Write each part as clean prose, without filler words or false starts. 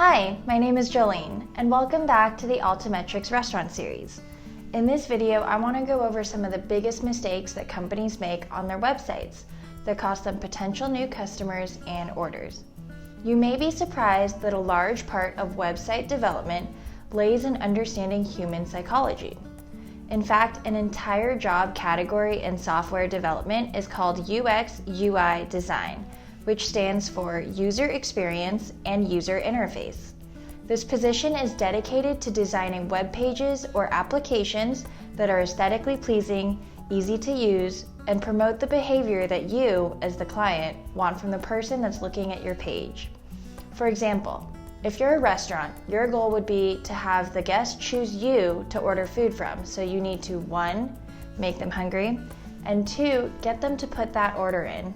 Hi, my name is Jolene, and welcome back to the Altimetrics Restaurant Series. In this video, I want to go over some of the biggest mistakes that companies make on their websites that cost them potential new customers and orders. You may be surprised that a large part of website development lays in understanding human psychology. In fact, an entire job category in software development is called UX/UI design, which stands for User Experience and User Interface. This position is dedicated to designing web pages or applications that are aesthetically pleasing, easy to use, and promote the behavior that you, as the client, want from the person that's looking at your page. For example, if you're a restaurant, your goal would be to have the guest choose you to order food from, so you need to 1, make them hungry, and 2, get them to put that order in.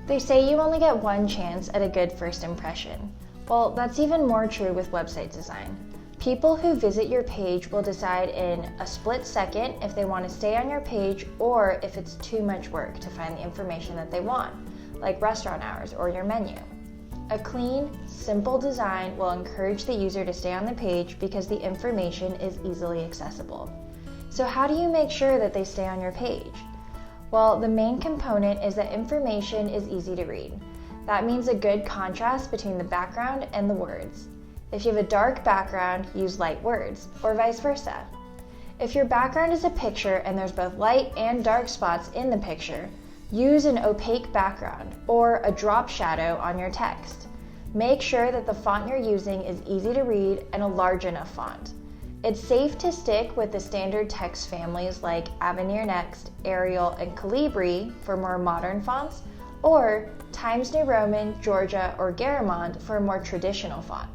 They say you only get one chance at a good first impression. Well, that's even more true with website design. People who visit your page will decide in a split second if they want to stay on your page or if it's too much work to find the information that they want, like restaurant hours or your menu. A clean, simple design will encourage the user to stay on the page because the information is easily accessible. So how do you make sure that they stay on your page? Well, the main component is that information is easy to read. That means a good contrast between the background and the words. If you have a dark background, use light words, or vice versa. If your background is a picture and there's both light and dark spots in the picture, use an opaque background or a drop shadow on your text. Make sure that the font you're using is easy to read and a large enough font. It's safe to stick with the standard text families like Avenir Next, Arial, and Calibri for more modern fonts, or Times New Roman, Georgia, or Garamond for a more traditional font.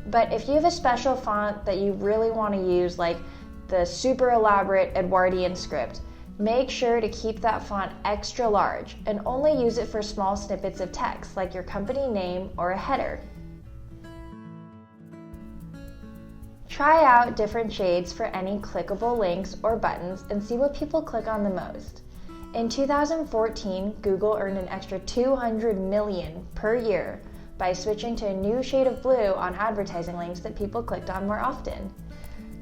But if you have a special font that you really want to use, like the super elaborate Edwardian script, make sure to keep that font extra large and only use it for small snippets of text like your company name or a header. Try out different shades for any clickable links or buttons and see what people click on the most. In 2014, Google earned an extra $200 million per year by switching to a new shade of blue on advertising links that people clicked on more often.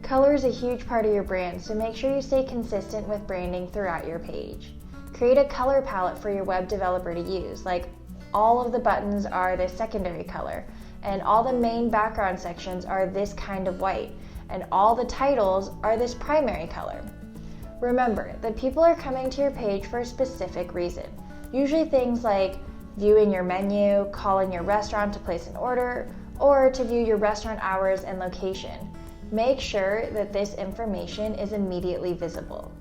Color is a huge part of your brand, so make sure you stay consistent with branding throughout your page. Create a color palette for your web developer to use, like all of the buttons are the secondary color, and all the main background sections are this kind of white, and all the titles are this primary color. Remember that people are coming to your page for a specific reason, usually things like viewing your menu, calling your restaurant to place an order, or to view your restaurant hours and location. Make sure that this information is immediately visible.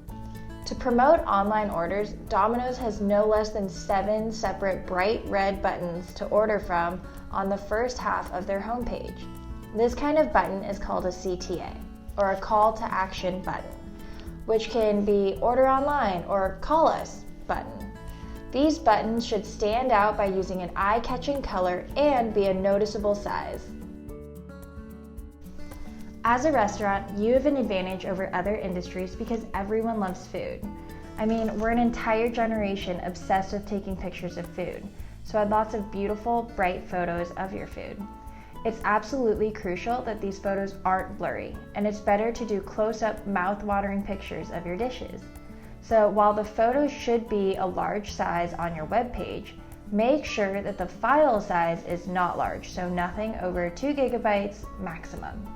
To promote online orders, Domino's has no less than 7 separate bright red buttons to order from on the first half of their homepage. This kind of button is called a CTA, or a call to action button, which can be order online or call us button. These buttons should stand out by using an eye-catching color and be a noticeable size. As a restaurant, you have an advantage over other industries because everyone loves food. I mean, we're an entire generation obsessed with taking pictures of food, so add lots of beautiful, bright photos of your food. It's absolutely crucial that these photos aren't blurry, and it's better to do close-up, mouth-watering pictures of your dishes. So while the photos should be a large size on your web page, make sure that the file size is not large, so nothing over 2 gigabytes maximum.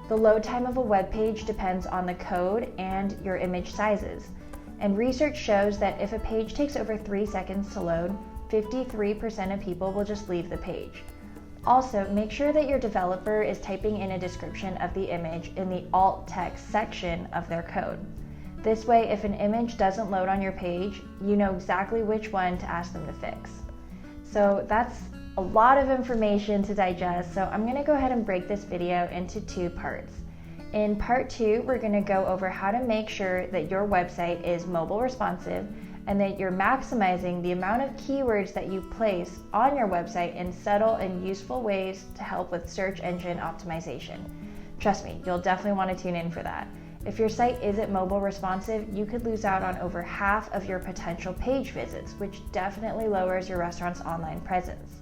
The load time of a web page depends on the code and your image sizes. And research shows that if a page takes over 3 seconds to load, 53% of people will just leave the page. Also, make sure that your developer is typing in a description of the image in the alt text section of their code. This way, if an image doesn't load on your page, you know exactly which one to ask them to fix. So that's a lot of information to digest, so I'm going to go ahead and break this video into 2 parts. In part 2, we're going to go over how to make sure that your website is mobile responsive and that you're maximizing the amount of keywords that you place on your website in subtle and useful ways to help with search engine optimization. Trust me, you'll definitely want to tune in for that. If your site isn't mobile responsive, you could lose out on over half of your potential page visits, which definitely lowers your restaurant's online presence.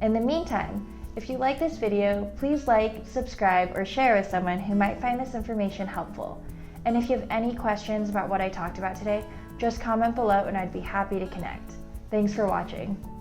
In the meantime, if you like this video, please like, subscribe, or share with someone who might find this information helpful. And if you have any questions about what I talked about today, just comment below and I'd be happy to connect. Thanks for watching.